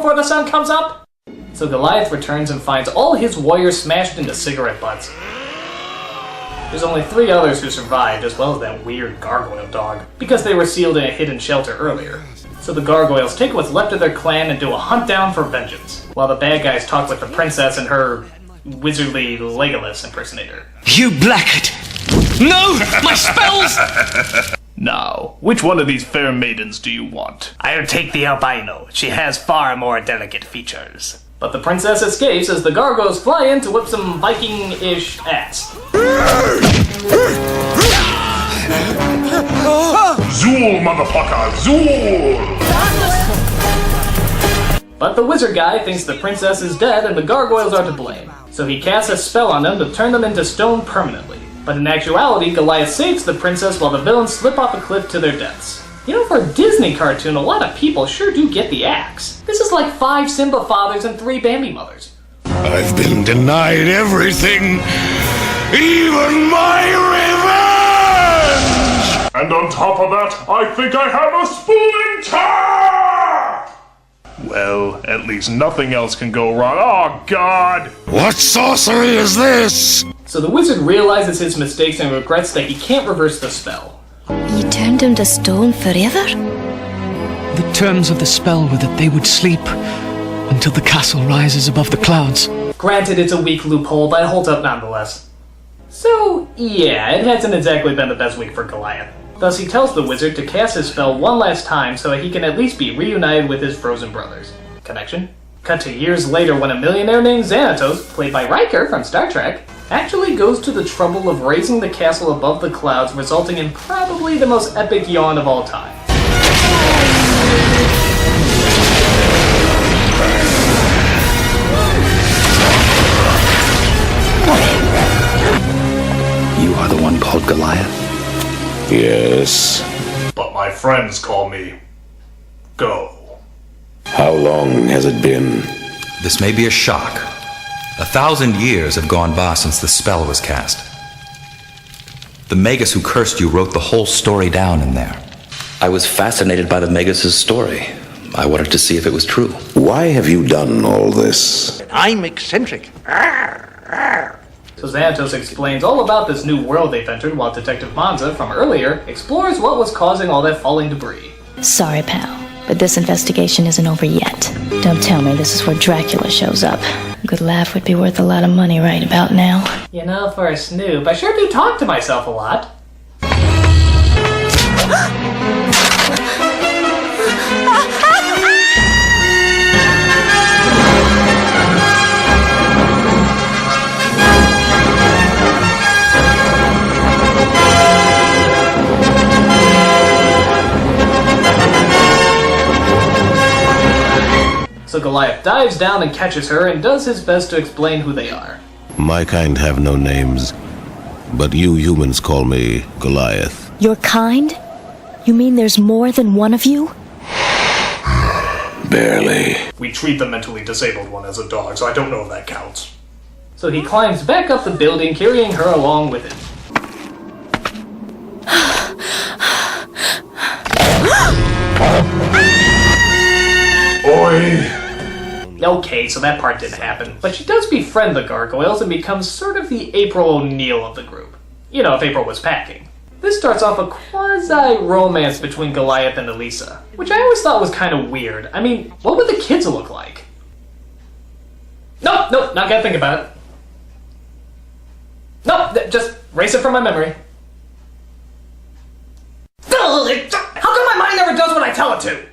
before the sun comes up? So Goliath returns and finds all his warriors smashed into cigarette butts. There's only 3 others who survived, as well as that weird gargoyle dog, because they were sealed in a hidden shelter earlier. So the gargoyles take what's left of their clan and do a hunt down for vengeance, while the bad guys talk with the princess and her wizardly Legolas impersonator. You blackguard! No! My spells! Now, which one of these fair maidens do you want? I'll take the albino. She has far more delicate features. But the princess escapes as the gargoyles fly in to whip some Viking-ish ass. Zool, motherfucker! Zool! But the wizard guy thinks the princess is dead and the gargoyles are to blame. So he casts a spell on them to turn them into stone permanently. But in actuality, Goliath saves the princess while the villains slip off a cliff to their deaths. You know, for a Disney cartoon, a lot of people sure do get the axe. This is like 5 Simba fathers and 3 Bambi mothers. I've been denied everything, even my revenge! And on top of that, I think I have a splinter! Well, at least nothing else can go wrong. Oh, God! What sorcery is this? So the wizard realizes his mistakes and regrets that he can't reverse the spell. You turned him to stone forever? The terms of the spell were that they would sleep until the castle rises above the clouds. Granted, it's a weak loophole, but it holds up nonetheless. So, yeah, it hasn't exactly been the best week for Goliath. Thus, he tells the wizard to cast his spell one last time so that he can at least be reunited with his frozen brothers. Connection? Cut to years later when a millionaire named Xanatos, played by Riker from Star Trek, actually goes to the trouble of raising the castle above the clouds, resulting in probably the most epic yawn of all time. You are the one called Goliath? Yes. But my friends call me... Go. How long has it been? This may be a shock. 1,000 years have gone by since the spell was cast. The Magus who cursed you wrote the whole story down in there. I was fascinated by the Magus' story. I wanted to see if it was true. Why have you done all this? I'm eccentric. So Xanatos explains all about this new world they've entered while Detective Monza, from earlier, explores what was causing all that falling debris. Sorry, pal, but this investigation isn't over yet. Don't tell me this is where Dracula shows up. A good laugh would be worth a lot of money right about now. You know, for a snoop, I sure do talk to myself a lot. So Goliath dives down and catches her and does his best to explain who they are. My kind have no names, but you humans call me Goliath. Your kind? You mean there's more than one of you? Barely. We treat the mentally disabled one as a dog, so I don't know if that counts. So he climbs back up the building, carrying her along with him. Oi! Okay, so that part didn't happen. But she does befriend the gargoyles and becomes sort of the April O'Neil of the group. You know, if April was packing. This starts off a quasi-romance between Goliath and Elisa, which I always thought was kind of weird. I mean, what would the kids look like? Nope, not gonna think about it. Nope, just erase it from my memory. How come my mind never does what I tell it to?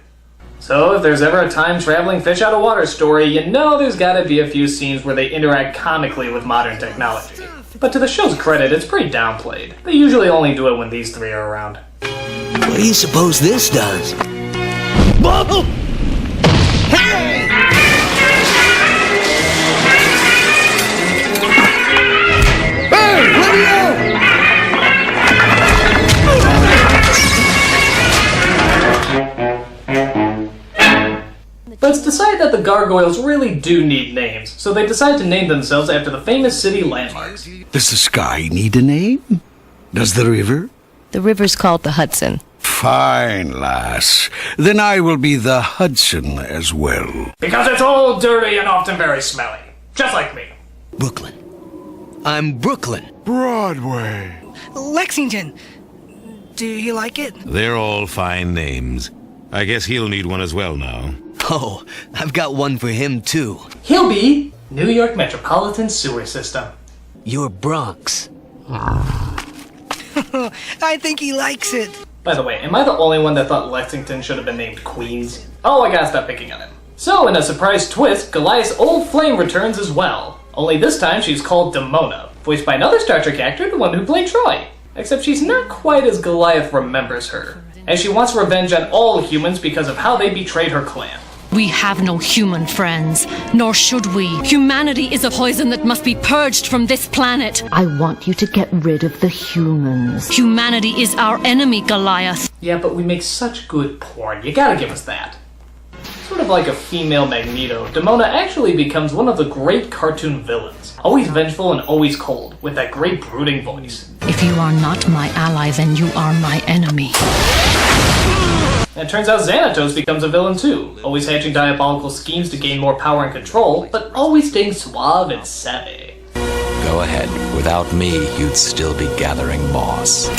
So, if there's ever a time-traveling fish-out-of-water story, you know there's gotta be a few scenes where they interact comically with modern technology. But to the show's credit, it's pretty downplayed. They usually only do it when these 3 are around. What do you suppose this does? Whoa! Hey! But it's decided that the gargoyles really do need names, so they decide to name themselves after the famous city landmarks. Does the sky need a name? Does the river? The river's called the Hudson. Fine, lass. Then I will be the Hudson as well. Because it's old, dirty, and often very smelly. Just like me. Brooklyn. I'm Brooklyn. Broadway. Lexington. Do you like it? They're all fine names. I guess he'll need one as well now. Oh, I've got one for him, too. He'll be New York Metropolitan Sewer System. You're Bronx. I think he likes it. By the way, am I the only one that thought Lexington should have been named Queens? Oh, I gotta stop picking on him. So, in a surprise twist, Goliath's old flame returns as well. Only this time she's called Demona, voiced by another Star Trek actor, the one who played Troy. Except she's not quite as Goliath remembers her, and she wants revenge on all humans because of how they betrayed her clan. We have no human friends, nor should we. Humanity is a poison that must be purged from this planet. I want you to get rid of the humans. Humanity is our enemy, Goliath. Yeah, but we make such good porn. You gotta give us that. Sort of like a female Magneto, Demona actually becomes one of the great cartoon villains. Always vengeful and always cold, with that great brooding voice. If you are not my ally, then you are my enemy. And it turns out Xanatos becomes a villain too, always hatching diabolical schemes to gain more power and control, but always staying suave and savvy. Go ahead. Without me, you'd still be gathering moss.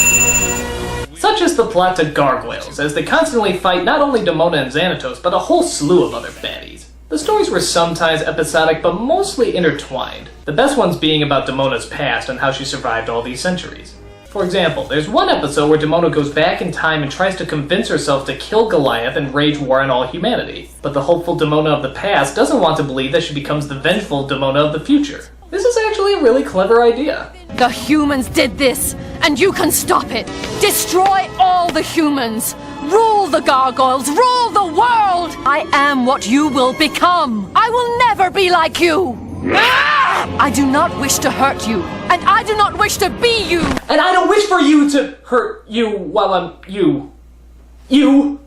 Such is the plot to Gargoyles, as they constantly fight not only Demona and Xanatos, but a whole slew of other baddies. The stories were sometimes episodic, but mostly intertwined, the best ones being about Demona's past and how she survived all these centuries. For example, there's one episode where Demona goes back in time and tries to convince herself to kill Goliath and wage war on all humanity. But the hopeful Demona of the past doesn't want to believe that she becomes the vengeful Demona of the future. This is actually a really clever idea. The humans did this, and you can stop it. Destroy all the humans. Rule the gargoyles. Rule the world. I am what you will become. I will never be like you. I do not wish to hurt you, and I do not wish to be you. And I don't wish for you to hurt you while I'm you. You.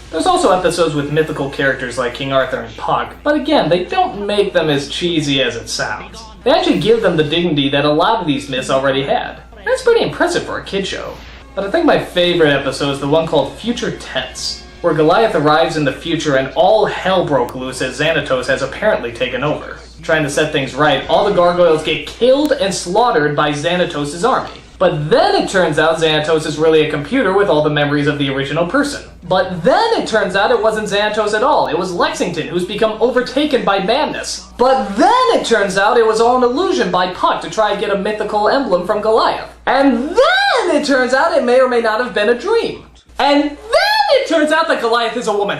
There's also episodes with mythical characters like King Arthur and Puck, but again, they don't make them as cheesy as it sounds. They actually give them the dignity that a lot of these myths already had. That's pretty impressive for a kid show. But I think my favorite episode is the one called Future Tense, where Goliath arrives in the future and all hell broke loose as Xanatos has apparently taken over. Trying to set things right, all the gargoyles get killed and slaughtered by Xanatos' army. But then it turns out Xanatos is really a computer with all the memories of the original person. But then it turns out it wasn't Xanatos at all, it was Lexington, who's become overtaken by madness. But then it turns out it was all an illusion by Puck to try and get a mythical emblem from Goliath. And then it turns out it may or may not have been a dream. And then it turns out that Goliath is a woman.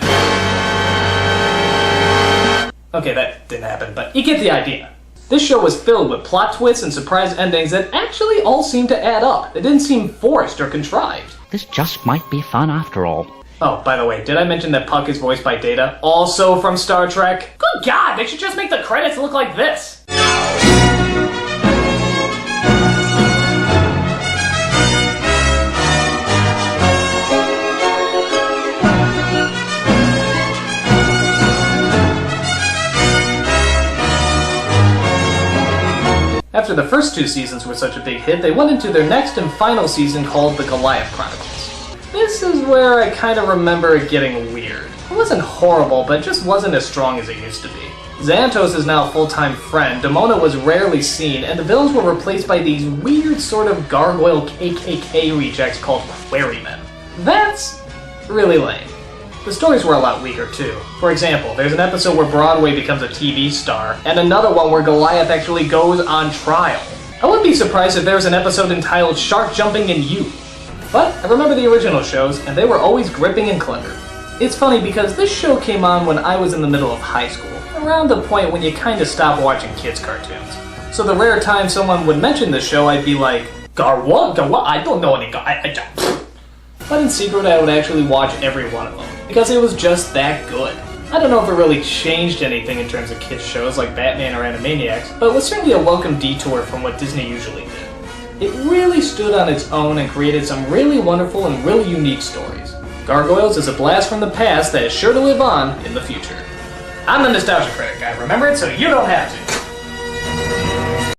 Okay, that didn't happen, but you get the idea. This show was filled with plot twists and surprise endings that actually all seemed to add up. They didn't seem forced or contrived. This just might be fun after all. Oh, by the way, did I mention that Puck is voiced by Data, also from Star Trek? Good God, they should just make the credits look like this! After the first two seasons were such a big hit, they went into their next and final season called The Goliath Chronicles. This is where I kind of remember it getting weird. It wasn't horrible, but it just wasn't as strong as it used to be. Xanatos is now a full-time friend, Demona was rarely seen, and the villains were replaced by these weird sort of gargoyle KKK rejects called Quarrymen. That's really lame. The stories were a lot weaker too. For example, there's an episode where Broadway becomes a TV star, and another one where Goliath actually goes on trial. I wouldn't be surprised if there was an episode entitled Shark Jumping in You. But I remember the original shows, and they were always gripping and clever. It's funny because this show came on when I was in the middle of high school, around the point when you kinda stop watching kids' cartoons. So the rare time someone would mention this show, I'd be like, Gar what? I don't know any But in secret, I would actually watch every one of them, because it was just that good. I don't know if it really changed anything in terms of kids' shows like Batman or Animaniacs, but it was certainly a welcome detour from what Disney usually did. It really stood on its own and created some really wonderful and really unique stories. Gargoyles is a blast from the past that is sure to live on in the future. I'm the Nostalgia Critic, I remember it so you don't have to.